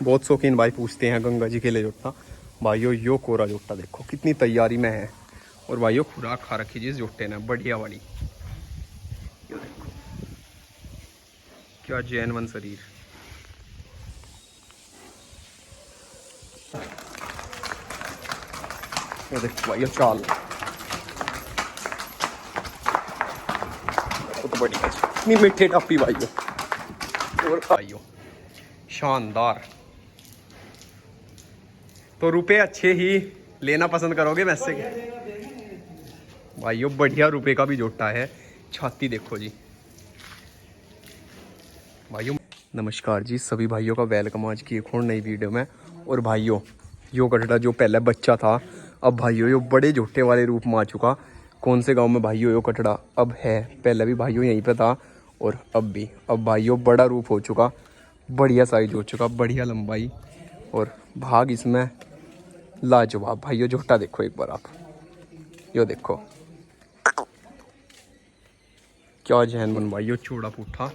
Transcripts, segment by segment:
बहुत शौकीन भाई पूछते हैं गंगा जी के लिए जोटा। भाइयों यो कोरा जोटा देखो कितनी तैयारी में है। और भाइयों खुराक खा रखी जिस जोटे ने बढ़िया वाली। यो देखो क्या जैनवन शरीर। ये देखो भाइयों चाल तो बढ़िया इतनी मीठे टप्पी भाइयों। और भाइयों शानदार। तो रुपए अच्छे ही लेना पसंद करोगे वैसे के भाइयों। बढ़िया रुपए का भी जोटा है। छाती देखो जी भाइयों। नमस्कार जी सभी भाइयों का वेलकम आज की एक और नई वीडियो में। और भाइयों यो कटड़ा जो पहले बच्चा था अब भाइयों यो बड़े जोटे वाले रूप में आ चुका। कौन से गांव में भाइयों यो कटड़ा अब है, पहले भी भाइयों यहीं पे था और अब भी। अब भाइयों बड़ा रूप हो चुका, बढ़िया साइज हो चुका, बढ़िया लंबाई और भाग इसमें लाजवाब। भाइयों जोटा देखो एक बार आप, यो देखो क्या जहन बन भाइयों। चौड़ा पुट्ठा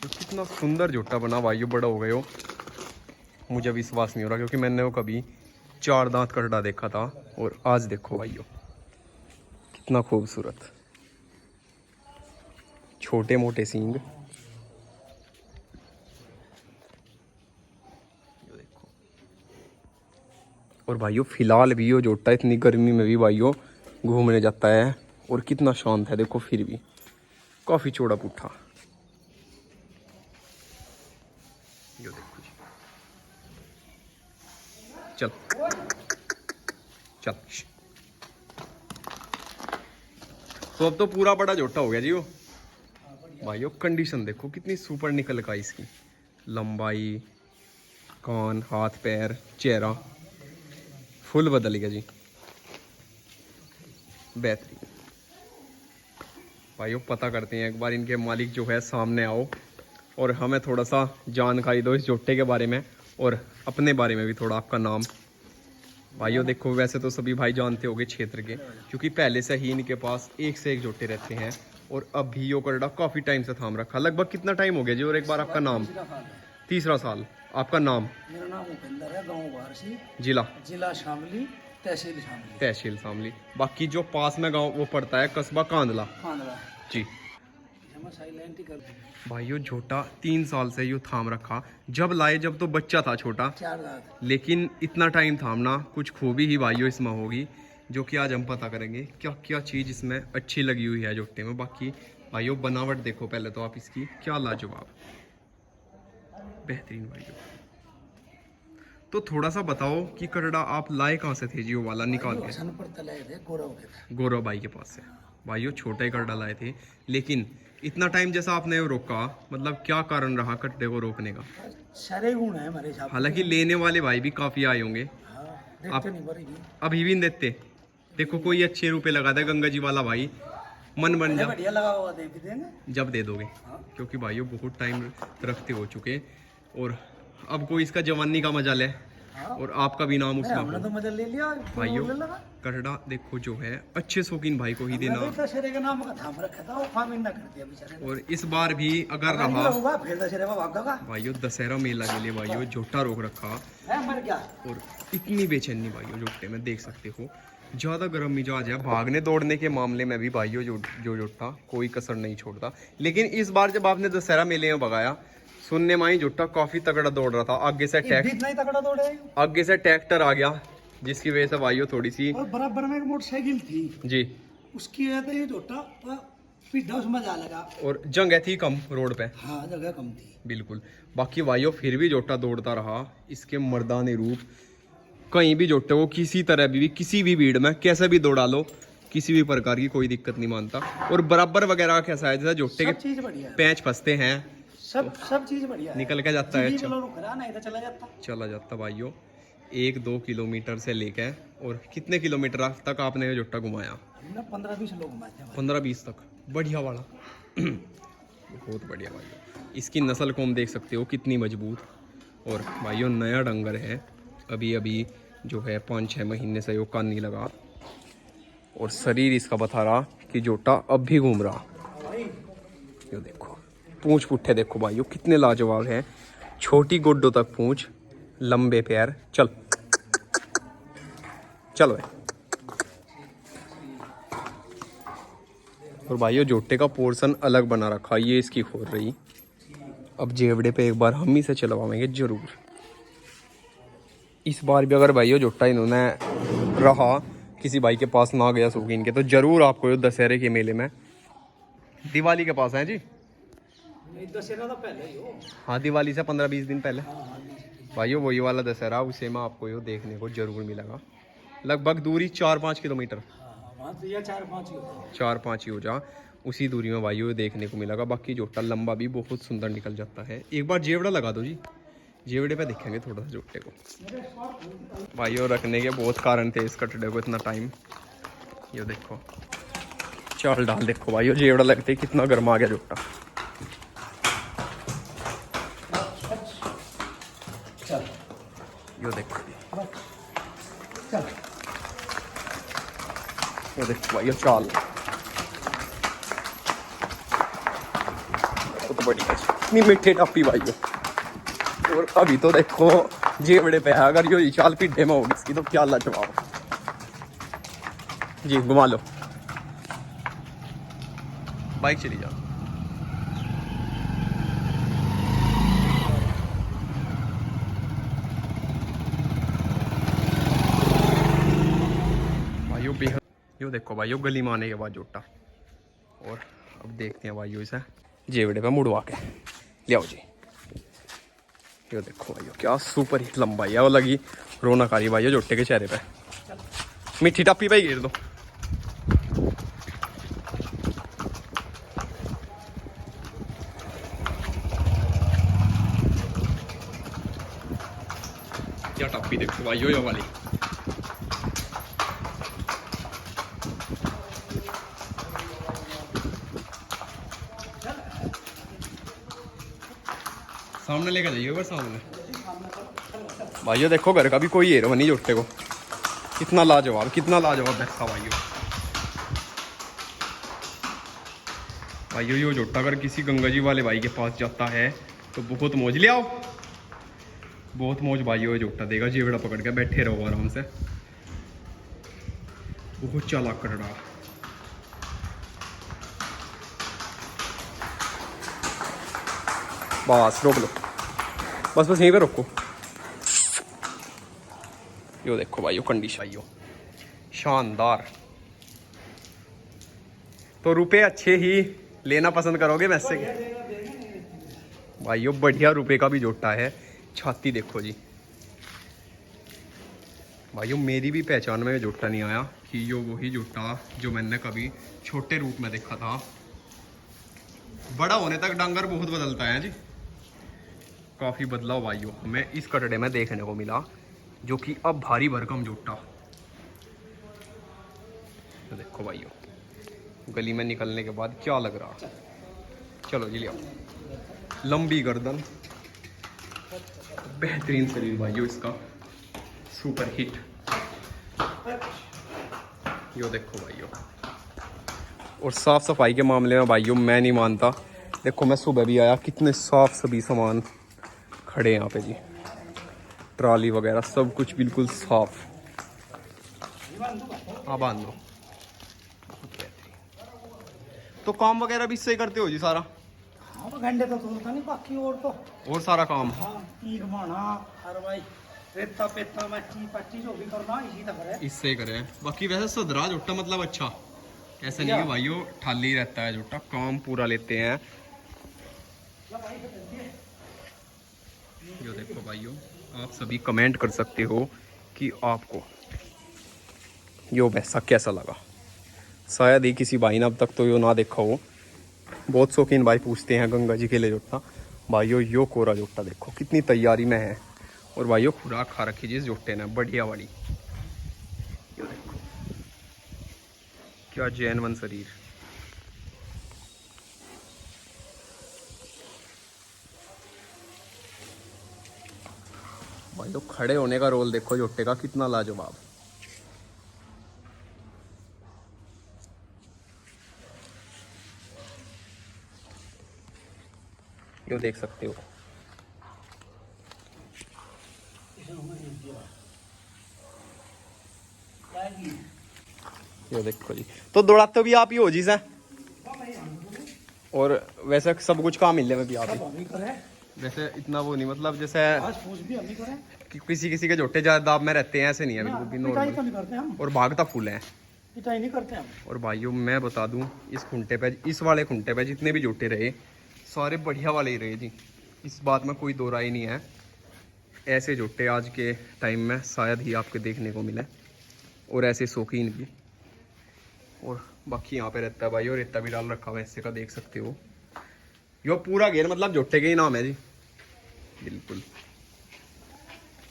तो कितना सुंदर जोटा बना भाइयों। बड़ा हो गए हो मुझे विश्वास नहीं हो रहा क्योंकि मैंने वो कभी 4 दांत कटड़ा देखा था और आज देखो भाइयों कितना खूबसूरत। छोटे मोटे सींग देखो। और भाइयों फिलहाल भी यो जोटा इतनी गर्मी में भी भाइयों घूमने जाता है और कितना शांत है देखो। फिर भी काफी चौड़ा पुट्ठा। यो देखो जी चल चल। तो अब तो पूरा बड़ा जोटा हो गया जी वो। भाइयों कंडीशन देखो कितनी सुपर निकल का इसकी। लंबाई, कान, हाथ पैर, चेहरा फुल बदल गया जी। बेहतरीन। भाइयों पता करते हैं एक बार इनके मालिक जो है सामने आओ और हमें थोड़ा सा जानकारी दो इस जोटे के बारे में और अपने बारे में भी थोड़ा। आपका नाम? भाइयों देखो वैसे तो सभी भाई जानते होंगे क्षेत्र के क्योंकि पहले से ही इनके पास एक से एक जोटे रहते हैं और अब भी यो करड़ा काफी टाइम से थाम रखा। लगभग कितना टाइम हो गया जी? और एक बार आपका नाम? 3रा साल। आपका नाम? मेरा नाम उपेंद्र है, गांव वारसी, जिला? जिला शामली, तहसील शामली। तहसील शामली। बाकी जो पास में गांव वो पड़ता है कस्बा कांदला जी। भाइयों झोटा 3 साल से यू थाम रखा। जब लाए जब तो बच्चा था छोटा, 4 दांत, लेकिन इतना टाइम थामना कुछ खूबी ही भाइयों इसमें होगी जो कि आज हम पता करेंगे क्या क्या चीज़ इसमें अच्छी लगी हुई है जोटे में। बाकी भाइयों बनावट देखो पहले तो आप इसकी, क्या लाजवाब बेहतरीन भाइयों। तो थोड़ा सा बताओ कि करड़ा आप लाए कहाँ से थे जी वो वाला निकाल के? गौरव भाई के पास से। भाइयों छोटे करड़ा लाए थे, लेकिन इतना टाइम जैसा आपने रोका, मतलब क्या कारण रहा कट्टे को रोकने का? सारे गुण है हमारे साथ। हालांकि लेने वाले भाई भी काफी आए होंगे। आप अभी भी नहीं देते? देखो कोई अच्छे रुपए लगा दे गंगा जी वाला भाई, मन बन जा। बढ़िया लगा हुआ दे देंगे जब दे दोगे। क्योंकि भाइयों बहुत टाइम रखते हो चुके और अब कोई इसका जवानी का मजा ले और आपका भी नाम उसमें हमने तो मजा ले लिया भाइयों। करड़ा देखो जो है अच्छे शौकीन भाई को ही देना। का नाम का थाम रखा था वो फामिन ना कर दिया बेचारे। और इस बार भी अगर रहा फिर दशहरे में भागा भाइयों, दशहरा मेला के लिए भाइयों झोटा रोक रखा है, मर गया। और इतनी बेचैनी भाइयों जोटे में देख सकते हो। ज़्यादा गर्म मिजाज है, भागने दौड़ने के मामले में भी भाइयों जो जोटा कोई कसर नहीं छोड़ता। लेकिन इस बार जब आपने दशहरा मेले में भगाया, सुनने में ही जोटा काफी तगड़ा दौड़ रहा था। आगे से ट्रैक्टर आ गया जिसकी वजह से भाइयों थोड़ी सी, और बराबर में एक मोटरसाइकिल थी जी, उसकी वजह से जोटा पीढ़ा उसमें जा लगा और जगह थी कम रोड पे। हाँ जगह कम थी बिल्कुल। बाकी भाइयों फिर भी जोटा दौड़ता रहा। इसके मर्दानी रूप कहीं भी जोटे को किसी तरह भी किसी भी भीड़ में कैसे भी दौड़ा लो, किसी भी प्रकार की कोई दिक्कत नहीं मानता। और बराबर वगैरह कैसा है जैसा जोटे के पैंच फंसते हैं, सब चीज बढ़िया निकल के जाता है। चला जाता भाइयों 1-2 किलोमीटर से लेकर और कितने किलोमीटर तक आपने ये जोटा घुमाया? 15-20 लोग घुमाए थे। 15-20 तक। बढ़िया वाला बहुत बढ़िया भाइयों। इसकी नस्ल को हम देख सकते हो कितनी मजबूत। और भाइयों नया डंगर है, अभी अभी जो है 5-6 महीने से यो कान नहीं लगा और शरीर इसका बता रहा कि जोटा अब भी घूम रहा। यो देखो पूंछ पुट्ठे देखो भाइयों कितने लाजवाब हैं। छोटी गोड्डों तक पूंछ, लंबे पैर, चल चलो भाई। और भाइयों जोटे का पोर्शन अलग बना रखा, ये इसकी खोल रही। अब जेवड़े पे एक बार हम ही से चलवाएंगे जरूर। इस बार भी अगर भाइयों जोटा इन्होंने रहा, किसी भाई के पास ना गया शौकीन के, तो जरूर आपको ये दशहरे के मेले में, दिवाली के पास है जी, दशहरा तो पहले ही हो। हाँ दिवाली से 15-20 दिन पहले भाइयों वही वाला दशहरा, उसे में आपको ये देखने को जरूर मिलेगा। लगभग दूरी 4-5 किलोमीटर, वहाँ तो यह 4-5 ही होता है। 4-5 ही हो जा, उसी दूरी में भाइयों ये देखने को मिलेगा। बाकी जोटा लंबा भी बहुत सुंदर निकल जाता है। एक बार जेवड़ा लगा दो जी, जेवड़े पे देखेंगे थोड़ा सा जोटे को। भाइयों रखने के बहुत कारण थे इस कटड़े को इतना टाइम। ये देखो चाल डाल, देखो भाइयों जेवड़ा लगते ही कितना गर्म आ गया जोटा। चल यो देखो, चल ये देखो भाइयों चाल बहुत बढ़िया, इतनी मीठी टप्पी भाइयों। और अभी तो देखो जेवड़े पे है, अगर यो चाल पिड्ढे में होगी इसकी तो क्या लाजवाब। जी घुमा लो, बाइक चली जाओ। भाइयों बेहद, यो देखो भाइयों गली में आने के बाद जोटा। और अब देखते हैं भाइयों इसे जेवड़े पे मुड़वा के ले आओ जी। ये देखो भाइयों क्या सुपर हिट लंबाई है, वो लगी रौनक आ रही भाइयों जोटे के चेहरे पे। मीठी टप्पी पे ही गिर दो। क्या टप्पी देखो भाइयों ये वाली। सामने लेकर जाइए एक बार सामने। भाइयों देखो घर का भी कोई हीरो बनी जोटे को, कितना लाजवाब बैठा भाइयों। भाइयों यो जोटा अगर किसी गंगा जी वाले भाई के पास जाता है तो बहुत मौज, ले आओ बहुत मौज भाइयों। ये जोटा देगा जेवड़ा पकड़ के, बैठे रहो आराम से, बहुत चालाक कर रहा। बस रोक लो, बस यहीं पे रोको। यो देखो भाइयों कंडीशन भाइयों शानदार। तो रुपए अच्छे ही लेना पसंद करोगे वैसे भाइयों, बढ़िया रुपए का भी जोटा है। छाती देखो जी भाइयों, मेरी भी पहचान में जोटा नहीं आया कि यो वही जोटा जो मैंने कभी छोटे रूप में देखा था। बड़ा होने तक डांगर बहुत बदलता है जी, काफ़ी बदलाव भाइयों हमें इस कटड़े में देखने को मिला, जो कि अब भारी भरकम जोटा। तो देखो भाइयों गली में निकलने के बाद क्या लग रहा। चलो जी ले आओ, लंबी गर्दन, बेहतरीन शरीर भाइयों इसका, सुपर हिट। यो देखो भाइयों, और साफ सफाई के मामले में भाइयों मैं नहीं मानता। देखो मैं सुबह भी आया, कितने साफ सभी सामान खड़े हैं यहाँ पे जी, ट्रॉली वगैरह सब कुछ बिल्कुल साफ। हाँ बांध दो। तो काम वगैरह भी इससे ही करते हो जी सारा? हाँ तो घंटे तो होता नहीं, बाकी और तो और सारा काम? हाँ ईख माना हर भाई रेता पेता मच्छी पच्ची जो भी करना इसी तक है, इससे ही करे। बाकी वैसे सदरा जोटा मतलब अच्छा, ऐसा नहीं है भाइयों ठाली रहता है जोटा, काम पूरा लेते हैं। यो देखो भाइयों, आप सभी कमेंट कर सकते हो कि आपको यो वैसा कैसा लगा। शायद ही किसी भाई ने अब तक तो यो ना देखा हो। बहुत शौकीन भाई पूछते हैं गंगा जी के लिए जोटा। भाइयों यो कोरा जोटा देखो कितनी तैयारी में है, और भाइयों खुराक खा रखी जिस जोटे ने बढ़िया वाली। यो देखो क्या जैनवन शरीर। भाइयों खड़े होने का रोल देखो जोटे का कितना लाजवाब। यो देख सकते हो ये देखो जी, तो दौड़ा तो भी आप ही हो जी सर। और वैसे सब कुछ काम मिलने में भी आप ही, वैसे इतना वो नहीं, मतलब जैसे कि किसी किसी के जोटे ज्यादा दाब में रहते हैं, ऐसे नहीं है, बिल्कुल भी नॉर्मल और भागता फूल है। पिटाई नहीं करते हम। और भाइयों मैं बता दूं, इस खुंटे पे, इस वाले खुंटे पे जितने भी जोटे रहे सारे बढ़िया वाले ही रहे जी, इस बात में कोई दो राय नहीं है। ऐसे जोटे आज के टाइम में शायद ही आपके देखने को मिले, और ऐसे शौकीन भी। और बाकी यहाँ पे रहता है भाई, और रेता भी डाल रखा हुआ है ऐसे का, देख सकते हो। यो पूरा घेर मतलब जोटे के ही नाम है जी, बिल्कुल।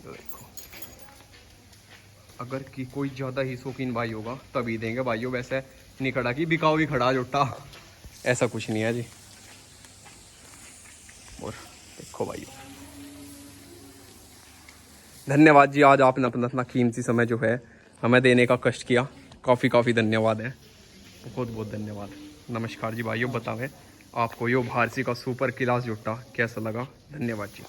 तो देखो, अगर की कोई ज़्यादा ही शौकीन भाई होगा तभी देंगे भाइयों, वैसे नहीं खड़ा कि बिकाओ भी खड़ा जोटा, ऐसा कुछ नहीं है जी। और देखो भाइयों, धन्यवाद जी, आज आपने अपना इतना कीमती समय जो है हमें देने का कष्ट किया, काफ़ी धन्यवाद है, बहुत बहुत धन्यवाद। नमस्कार जी भाइयों, बतावें आपको यो भारसी का सुपर क्लास जोटा कैसा लगा। धन्यवाद जी।